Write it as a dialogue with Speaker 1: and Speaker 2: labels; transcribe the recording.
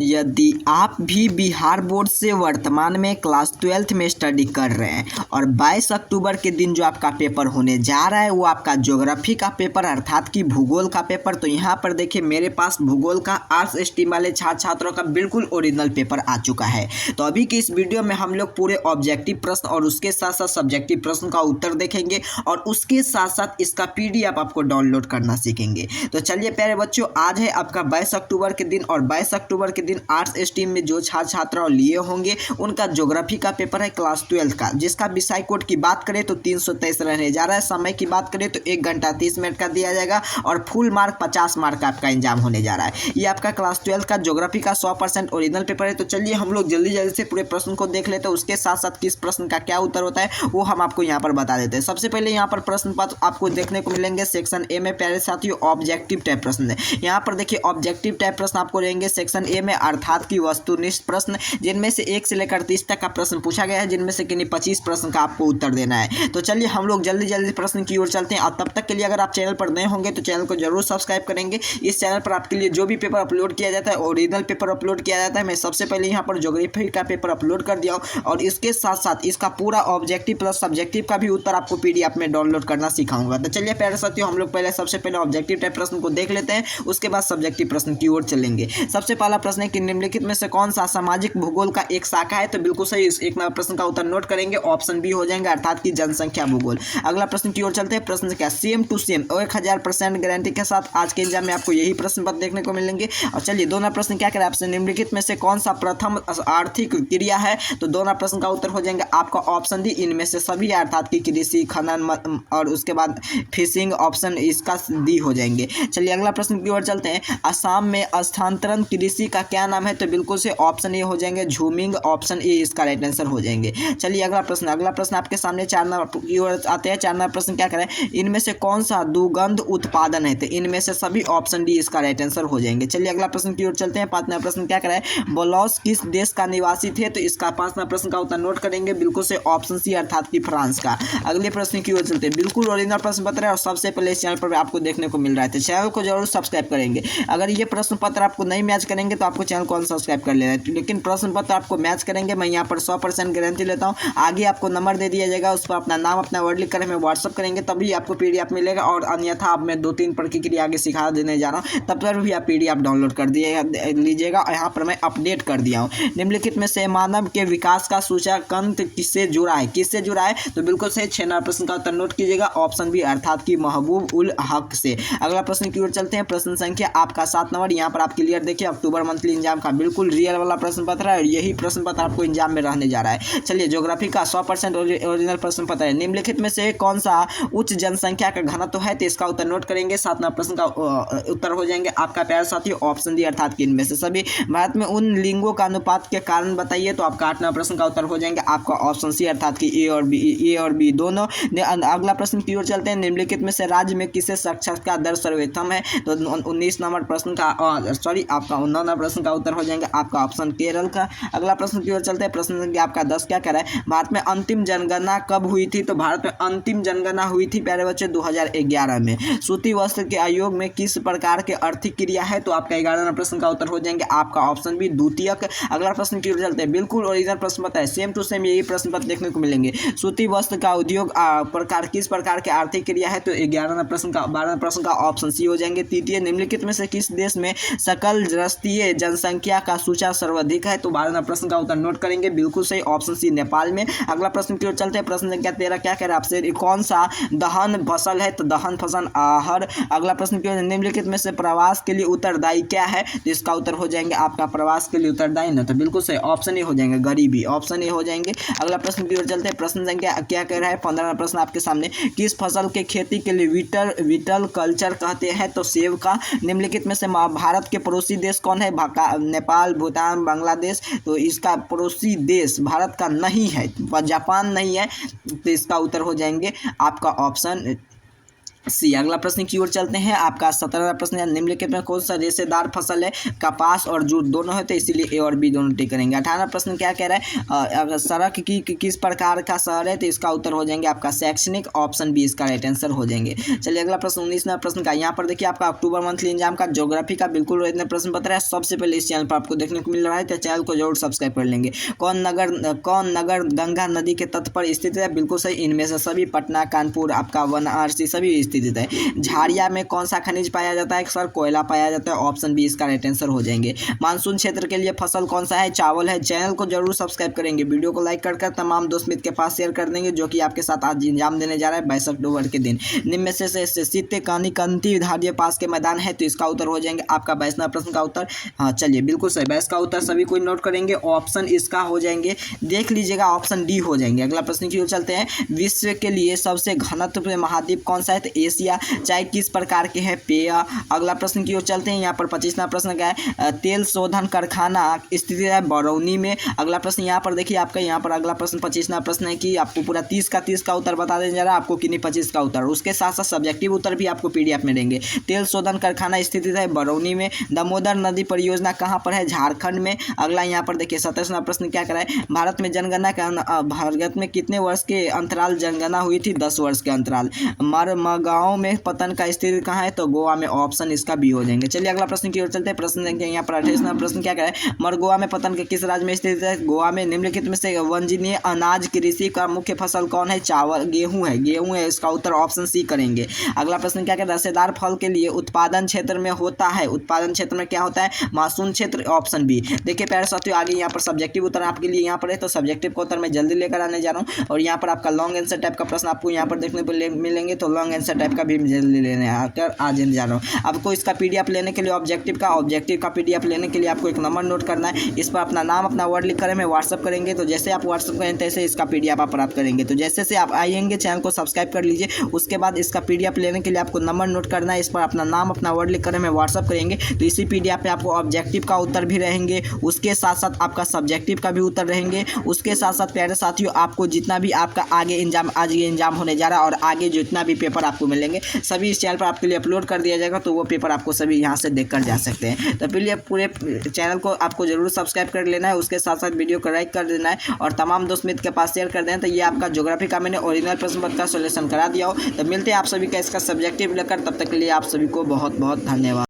Speaker 1: यदि आप भी बिहार बोर्ड से वर्तमान में क्लास 12th में स्टडी कर रहे हैं और 22 अक्टूबर के दिन जो आपका पेपर होने जा रहा है वो आपका ज्योग्राफी का पेपर अर्थात कि भूगोल का पेपर। तो यहाँ पर देखिए मेरे पास भूगोल का आर्ट्स स्ट्रीम वाले छात्र छात्रों का बिल्कुल ओरिजिनल पेपर आ चुका है। तो अभी की इस वीडियो में हम लोग पूरे ऑब्जेक्टिव प्रश्न और उसके साथ साथ सब्जेक्टिव प्रश्न का उत्तर देखेंगे और उसके साथ साथ इसका PDF आपको डाउनलोड करना सीखेंगे। तो चलिए प्यारे बच्चों, आज है आपका 22 अक्टूबर के दिन और 22 अक्टूबर के दिन आर्ट्स स्ट्रीम में जो छात्र छात्रा लिए होंगे उनका ज्योग्राफी का पेपर है क्लास 12 का, जिसका विषय कोड की बात करें तो 323 रहने जा रहा है। समय की बात करें तो 1 घंटा 30 मिनट का दिया जाएगा और फुल मार्क 50 मार्क का आपका एग्जाम होने जा रहा है। ये आपका क्लास 12 का ज्योग्राफी का 100% ओरिजिनल पेपर है। तो चलिए हम लोग जल्दी जल्दी से पूरे प्रश्न को देख लेते हैं, उसके साथ साथ किस प्रश्न का क्या उत्तर होता है वो हम आपको यहाँ पर बता देते हैं। सबसे पहले यहाँ पर प्रश्न पत्र आपको देखने को मिलेंगे सेक्शन ए में प्यारे साथियों ऑब्जेक्टिव टाइप प्रश्न है। यहाँ पर देखिए ऑब्जेक्टिव टाइप प्रश्न आपको रहेंगे सेक्शन ए में अर्थात की वस्तुनिष्ठ प्रश्न, जिनमें से 1 से लेकर 30 तक का प्रश्न पूछा गया है, जिनमें से किन्हीं 25 प्रश्न का आपको उत्तर देना है। तो चलिए हम लोग जल्दी जल्दी प्रश्न की ओर चलते हैं और तब तक के लिए अगर आप चैनल पर नए होंगे तो चैनल को जरूर सब्सक्राइब करेंगे। इस चैनल पर आपके लिए जो भी पेपर अपलोड किया जाता है ओरिजिनल पेपर अपलोड किया जाता है। मैं सबसे पहले यहाँ पर ज्योग्राफी का पेपर अपलोड कर दिया हूँ और इसके साथ साथ इसका पूरा ऑब्जेक्टिव प्लस सब्जेक्टिव का भी उत्तर आपको PDF में डाउनलोड करना सिखाऊंगा। तो चलिए प्यारे साथियों हम लोग पहले सबसे पहले ऑब्जेक्टिव टाइप प्रश्न को देख लेते हैं, उसके बाद सब्जेक्टिव प्रश्न की ओर चलेंगे। सबसे पहला प्रश्न है कि निम्नलिखित में से कौन सा सामाजिक भूगोल का एक शाखा है। तो बिल्कुल सही, इस एक नंबर प्रश्न का उत्तर नोट करेंगे, ऑप्शन बी हो जाएंगे अर्थात की जनसंख्या भूगोल। अगला प्रश्न की ओर चलते हैं। प्रश्न क्या सेम टू सेम 1000% गारंटी के साथ आज के एग्जाम में आपको यही प्रश्न पत्र देखने को मिलेंगे। और चलिए दो नंबर प्रश्न क्या करें आपसे, निम्नलिखित में से कौन सा प्रथम आर्थिक क्रिया है। तो दो नंबर प्रश्न का उत्तर हो जाएंगे आपका ऑप्शन डी इनमें से सभी अर्थात की कृषि खनन और उसके बाद फिशिंग, ऑप्शन इसका डी हो जाएंगे। चलिए अगला प्रश्न की ओर चलते हैं। असम में स्थानांतरण कृषि का क्या नाम है। तो बिल्कुल से ऑप्शन ए हो जाएंगे झूमिंग, ऑप्शन ए इसका राइट आंसर हो जाएंगे। चलिए अगला प्रश्न आपके सामने 4 नंबर की ओर आते हैं। 4 नंबर प्रश्न क्या करें, इनमें से कौन सा दुर्गंध उत्पादन है। तो इनमें से सभी ऑप्शन डी इसका राइट आंसर हो जाएंगे। चलिए अगला प्रश्न की ओर चलते हैं। 5 नंबर प्रश्न क्या करें, बोलॉस किस देश का निवासी थे। तो इसका 5 नंबर प्रश्न का उत्तर नोट करेंगे, बिल्कुल से ऑप्शन सी अर्थात की फ्रांस का। अगले प्रश्न की ओर चलते हैं। बिल्कुल ओरिजिनल प्रश्न पत्र है और सबसे पहले इस चैनल पर आपको देखने को मिल रहा है, तो चैनल को जरूर सब्सक्राइब करेंगे। अगर ये प्रश्न पत्र आपको नहीं मैच करेंगे तो आपको चैनल को अनसब्सक्राइब कर लेना है, लेकिन प्रश्न पत्र आपको मैच करेंगे। मैं यहाँ पर 100% गारंटी लेता हूँ। आगे आपको नंबर दे दिया जाएगा, उस पर अपना नाम अपना वर्ड लिख कर हमें व्हाट्सअप करेंगे तभी आपको PDF मिलेगा। और अन्यथा अब मैं 2-3 प्रक्रिया आगे सिखा देने जा रहा हूँ, तब तक भी आप PDF डाउनलोड कर लीजिएगा। यहाँ पर मैं अपडेट कर दिया हूँ। निम्नलिखित में से मानव के विकास का सूचकांक किससे जुड़ा है। किससे जुड़ा है। तो बिल्कुल सही 6 नंबर प्रश्न का उत्तर नोट कीजिएगा, ऑप्शन बी अर्थात की महबूब उल हक से। अगला प्रश्न की ओर चलते हैं। प्रश्न संख्या आपका 7 नंबर। यहाँ पर आप क्लियर देखिए अक्टूबर मंथली एग्जाम का बिल्कुल रियल वाला प्रश्न पत्र है और यही प्रश्न पत्र आपको एग्जाम में रहने जा रहा है। चलिए ज्योग्राफी का 100% ओरिजिनल प्रश्न पत्र है। निम्नलिखित में से कौन सा उच्च जनसंख्या का घनत्व है। तो इसका उत्तर नोट करेंगे। 7 नंबर प्रश्न का उत्तर हो जाएंगे आपका प्यारे साथियों ऑप्शन डी अर्थात कि इनमें से सभी। भारत में उन लिंगों का अनुपात के कारण बताइए। तो आपका 8 नंबर प्रश्न का उत्तर हो जाएंगे आपका ऑप्शन सी अर्थात कि ए और बी दोनों। अगला प्रश्न की ओर चलते हैं। निम्नलिखित में से राज्य में किसे साक्षरता दर सर्वोत्तम है। तो 19 नंबर प्रश्न का आपका 19 नंबर प्रश्न का उत्तर हो जाएंगे आपका ऑप्शन केरल का। अगला प्रश्न की ओर चलते हैं। प्रश्न संख्या आपका 10 क्या कह रहा है, भारत में अंतिम जनगणना कब हुई थी। तो भारत में अंतिम जनगणना हुई थी प्यारे बच्चे 2011 में। सूती वस्त्र के आयोग में किस प्रकार के आर्थिक क्रिया है। तो आपका 11 नंबर प्रश्न का उत्तर हो जाएंगे आपका ऑप्शन बी द्वितीयक। अगला प्रश्न की ओर चलते हैं। बिल्कुल ओरिजिनल प्रश्न पत्र है, सेम टू सेम यही प्रश्न पत्र देखने को मिलेंगे। सूती वस्त्र का उद्योग प्रकार किस प्रकार के आर्थिक क्रिया है। तो 12 प्रश्न का ऑप्शन सी हो जाएंगे तृतीय। निम्नलिखित में से किस देश में सकल राष्ट्रीय जनसंख्या का सूचक सर्वाधिक है। तो 12 प्रश्न का उत्तर नोट करेंगे, बिल्कुल सही ऑप्शन सी नेपाल में। अगला प्रश्न की ओर चलते हैं। प्रश्न संख्या 13 क्या कह रहा है आपसे, कौन सा दहन फसल है। तो दहन फसल आहर। अगला प्रश्न की ओर निम्नलिखित में से प्रवास के लिए उत्तरदायी क्या है। तो इसका उत्तर हो जाएंगे आपका प्रवास के लिए उत्तरदायी ना। तो बिल्कुल सही ऑप्शन ए हो जाएंगे गरीबी, ऑप्शन ए हो जाएंगे। अगला प्रश्न की ओर चलते हैं। प्रश्न संख्या क्या कह रहा है 15 प्रश्न आपके सामने, किस फसल के खेती के लिए विटल कल्चर कहते हैं। तो सेब का। निम्नलिखित में से भारत के पड़ोसी देश कौन है। नेपाल, भूटान, बांग्लादेश। तो इसका पड़ोसी देश भारत का नहीं है, जापान नहीं है। तो इसका उत्तर हो जाएंगे आपका ऑप्शन सी। अगला प्रश्न की ओर चलते हैं। आपका 17वां प्रश्न है, निम्नलिखित में कौन सा रेशेदार फसल है? कपास और जूट दोनों है, तो इसीलिए ए और बी दोनों टिक करेंगे। 18वां प्रश्न क्या कह रहा है? अगर सड़क की किस प्रकार का शहर है, तो इसका उत्तर हो जाएंगे आपका शैक्षणिक, ऑप्शन बी इसका राइट आंसर हो जाएंगे। चलिए अगला प्रश्न 19वां प्रश्न का, यहाँ पर देखिए आपका अक्टूबर मंथली एग्जाम का ज्योग्राफी का बिल्कुल इतने प्रश्न बता रहा है। सबसे पहले इस चैनल पर आपको देखने को मिल रहा है, तो चैनल को जरूर सब्सक्राइब कर लेंगे। कौन नगर गंगा नदी के तट पर स्थित है? बिल्कुल सही, इनमें से सभी पटना, कानपुर, आपका वाराणसी सभी स्थित है। झाड़िया में कौन सा खनिज पाया जाता है? सर कोयला पाया जाता है, ऑप्शन बी इसका राइट आंसर हो जाएंगे। मानसून क्षेत्र के लिए फसल कौन सा है? चावल है। चैनल को जरूर सब्सक्राइब करेंगे, वीडियो को लाइक कर तमाम दोस्त मित्र के पास शेयर कर देंगे, जो कि आपके साथ आज एग्जाम देने जा रहा है 22 अक्टूबर के दिन। निम्न में से सित्ते कानी कंती धारिय पास के मैदान है, तो इसका उत्तर हो जाएंगे आपका 22वां प्रश्न का उत्तर। हाँ चलिए बिल्कुल सही, 22 का उत्तर सभी कोई नोट करेंगे, ऑप्शन इसका हो जाएंगे, देख लीजिएगा ऑप्शन डी हो जाएंगे। अगला प्रश्न की ओर चलते हैं। विश्व के लिए सबसे घनत्व महाद्वीप कौन सा है? तो एशिया। चाय किस प्रकार के है? पेय। अगला प्रश्न की ओर चलते हैं। यहाँ पर 25वां प्रश्न क्या है? तेल शोधन कारखाना स्थित है बरौनी में। अगला प्रश्न यहाँ पर देखिए आपका, यहाँ पर अगला प्रश्न 25वां प्रश्न है कि आपको पूरा 30 का उत्तर बता देने जा रहा है आपको कि नहीं 25 का उत्तर, उसके साथ साथ सब्जेक्टिव उत्तर भी आपको पीडीएफ में देंगे। तेल शोधन कारखाना स्थित है बरौनी में। दामोदर नदी परियोजना कहाँ पर है? झारखंड में। अगला यहाँ पर देखिए 27वां प्रश्न क्या कराए? भारत में कितने वर्ष के अंतराल जनगणना हुई थी? 10 वर्ष के अंतराल। मरमगांव में पतन का स्थिति कहाँ है? तो गोवा में, ऑप्शन इसका बी हो जाएंगे। चलिए अगला प्रश्न की ओर चलते हैं। प्रश्न देखेंगे यहाँ पर 28वां प्रश्न क्या कराए? मरगोवा में पतन के किस राज्य में स्थित है? गोवा में। निम्नलिखित में से वांछनीय अनाज कृषि का मुख्य फसल कौन है? चावल, गेहूं है, गेहूं है, इसका उत्तर ऑप्शन सी करेंगे। अगला प्रश्न क्या कहता है? रसेदार फल के लिए उत्पादन क्षेत्र में होता है, उत्पादन क्षेत्र में क्या होता है? मानसून क्षेत्र, ऑप्शन बी। देखिए प्यारे साथियों, आगे यहाँ पर सब्जेक्टिव उत्तर आपके लिए यहाँ पर है, तो सब्जेक्टिव का उत्तर मैं जल्दी लेकर आने जा रहा हूँ। और यहाँ पर आपका लॉन्ग आंसर टाइप का प्रश्न आपको यहाँ पर देखने को मिलेंगे, तो लॉन्ग आंसर टाइप का भी जल्दी लेने आकर आज जा रहा हूँ। आपको इसका पीडीएफ लेने के लिए ऑब्जेक्टिव का पीडीएफ लेने के लिए आपको एक नंबर नोट करना है। इस पर अपना नाम, अपना वर्ड लिख कर हमें व्हाट्सअप करेंगे, तो जैसे आप व्हाट्सअप करें तैसे इसका पीडीएफ आप प्राप्त करेंगे। तो जैसे से आप आएंगे चैनल को सब्सक्राइब कर लीजिए, उसके बाद इसका पीडीएफ लेने के लिए आपको नंबर नोट करना है। इस पर अपना नाम, अपना वर्ड लिख कर हमें व्हाट्सअप करेंगे, तो इसी पीडीएफ पे आपको ऑब्जेक्टिव का उत्तर भी रहेंगे, उसके साथ साथ आपका सब्जेक्टिव का भी उत्तर रहेंगे। उसके साथ साथ प्यारे साथियों, आपको जितना भी आपका आगे आज ये एग्जाम होने जा रहा है और आगे जितना भी पेपर आपको मिलेंगे सभी इस चैनल पर आपके लिए अपलोड कर दिया जाएगा, तो वो पेपर आपको सभी यहाँ से देख कर जा सकते हैं। तो पहले पूरे चैनल को आपको जरूर सब्सक्राइब कर लेना है, उसके साथ साथ वीडियो को लाइक कर देना है और तमाम दोस्त मित्र के पास शेयर कर देना। तो ये आपका ज्योग्राफी का मैंने ओरिजिनल प्रश्न पत्र का सोल्यूशन करा दिया हो। तो मिलते हैं आप सभी का इसका सब्जेक्टिव लेकर, तब तक के लिए आप सभी को बहुत बहुत धन्यवाद।